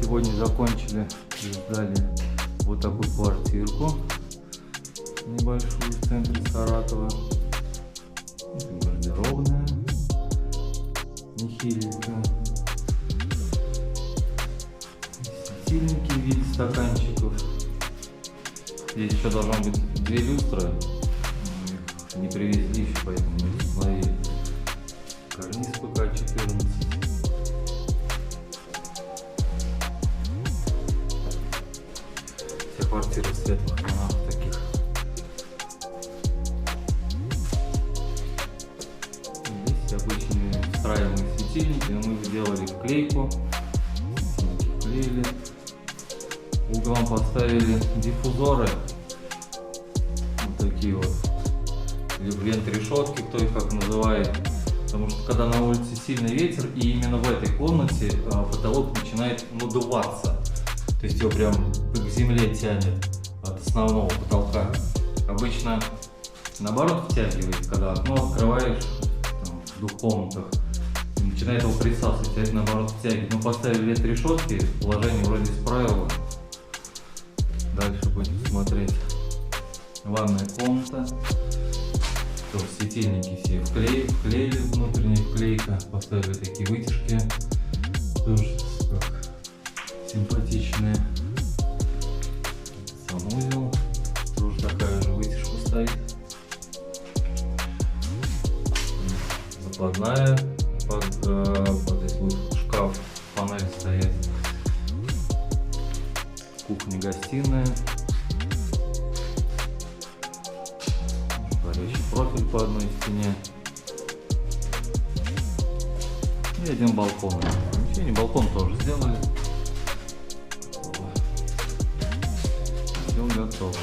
Сегодня закончили и сдали вот такую квартирку небольшую в центре Саратова. Гардеробная, нехиленькая. Светильники в виде стаканчиков. Здесь еще должно быть 2 люстры. Их не привезли еще, поэтому не установили. Карниз ПК 14. Вся квартира в светлых тонах таких. Здесь обычные встраиваемые светильники, но мы сделали вклейку. Вклеили. Углом поставили диффузоры. Вот такие вот. Или вент-решетки, кто их как называет. Потому что когда на улице сильный ветер, и именно в этой комнате потолок начинает надуваться. То есть его прям к земле тянет от основного потолка. Обычно наоборот втягивает, когда окно открываешь там, в 2 комнатах, и начинает его присасывать, а это наоборот втягивает. Мы поставили вент-решетки, положение вроде исправило. Дальше будем смотреть. Ванная комната. Тоже светильники все вклеили, внутренняя вклейка. Поставили такие вытяжки. Тоже как симпатичные. Санузел. Тоже такая же вытяжка стоит. Закладная. Здесь будет шкаф, панель стоять. Кухня-гостиная. Горящий профиль по одной стене. И один балкон. Ничего, балкон тоже сделали. Все готово.